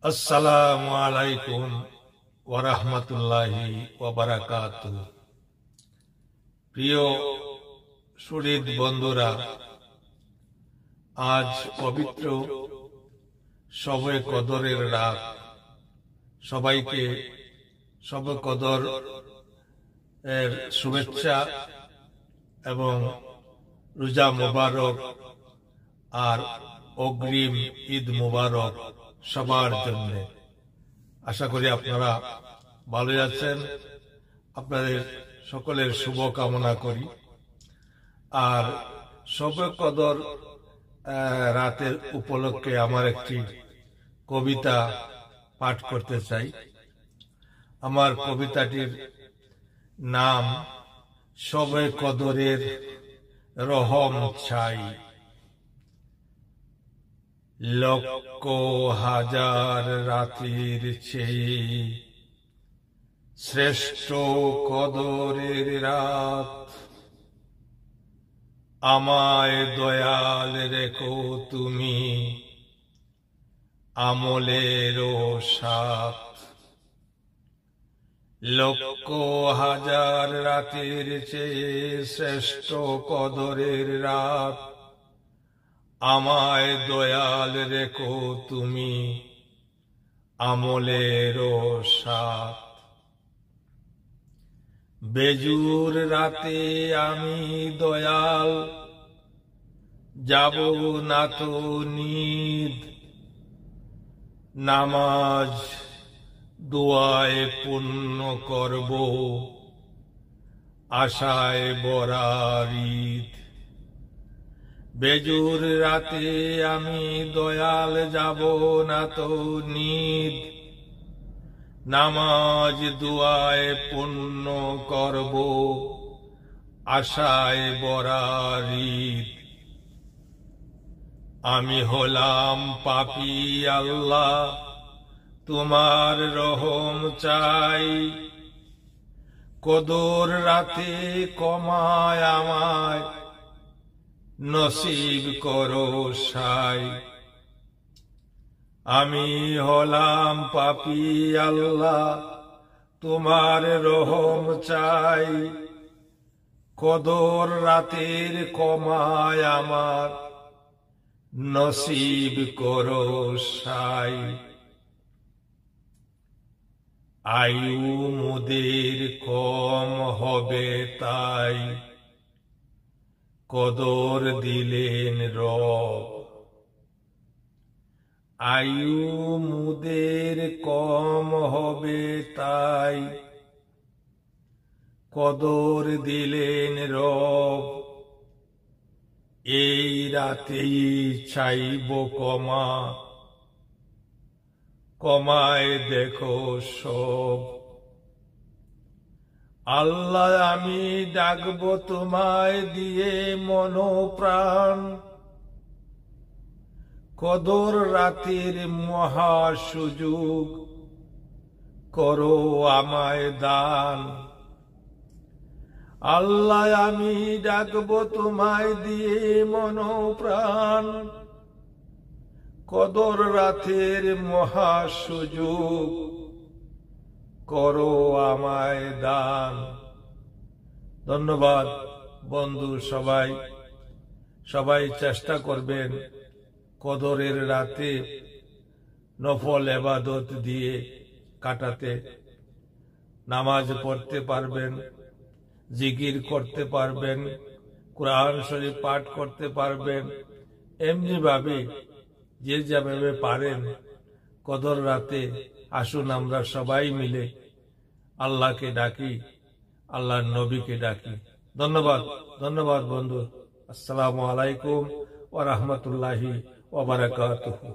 আসসালামু আলাইকুম ওয়া রাহমাতুল্লাহি ওয়া বারাকাতুহু। প্রিয় সুহৃদ বন্ধুরা, আজ পবিত্র শবে কদরের রাত। সবাইকে শবে কদর এর শুভেচ্ছা এবং রোজা মুবারক আর অগ্রিম ঈদ মুবারক সবার জন্য। আশা করি আপনারা ভালো আছেন। আপনাদের সকলের শুভ কামনা করি। আর শবে কদর রাতের উপলক্ষে আমার একটি কবিতা পাঠ করতে চাই। আমার কবিতাটির নাম শবে কদরের রহম চাই। লক্ষ হাজার রাতের চেয়ে শ্রেষ্ঠ কদরের রাত, আমায় দয়াল রেখো তুমি আমলেরও সাথ। লক্ষ হাজার রাতের চেয়ে শ্রেষ্ঠ কদরের রাত, আমায় দয়াল রেখো তুমি আমলেরও সাথ। বেজুর রাতে আমি দয়াল যাব না তো নিদ, নামাজ দোয়ায় পূর্ণ করব আশায় বরার ঈদ। বেজুর রাতে আমি দয়াল যাব না তো নিদ, নামাজ দুয়ায় পূর্ণ করব আশায় বরার ঈদ। আমি হলাম পাপী আল্লাহ, তোমার রহম চাই। কদর রাতে কমায় আমায় নসিব করো সাই। আমি হলাম পাপী আল্লাহ, তোমার রহম চাই। কদর রাতের কমায় আমার নসিব করো সাই। আয়ু মোদের কম হবে তাই কদর দিলেন রব। আয়ু মুদের কম হবে তাই কদর দিলেন রব। এই রাতেই চাইব কমা, কমায় দেখো সব। আল্লাহ আমি ডাকব তোমায় দিয়ে মন প্রাণ, কদর রাতের মহা সুযোগ করো আমায় দান। আল্লাহ আমি ডাকব তোমায় দিয়ে মন প্রাণ, কদর রাতের মহা সুযোগ করো আমায় দান। ধন্যবাদ বন্ধু। সবাই চেষ্টা করবেন কদরের রাতে নফল ইবাদত দিয়ে কাটাতে। নামাজ পড়তে পারবেন, জিকির করতে পারবেন, কুরআন শরীফ পাঠ করতে পারবেন। এমনি ভাবে যে যেভাবে পারেন কদর রাতে আসুন আমরা সবাই মিলে আল্লাহকে ডাকি, আল্লাহর নবীকে ডাকি। ধন্যবাদ বন্ধু। আসসালামু আলাইকুম ওয়া রাহমাতুল্লাহি ওয়া বারাকাতুহু।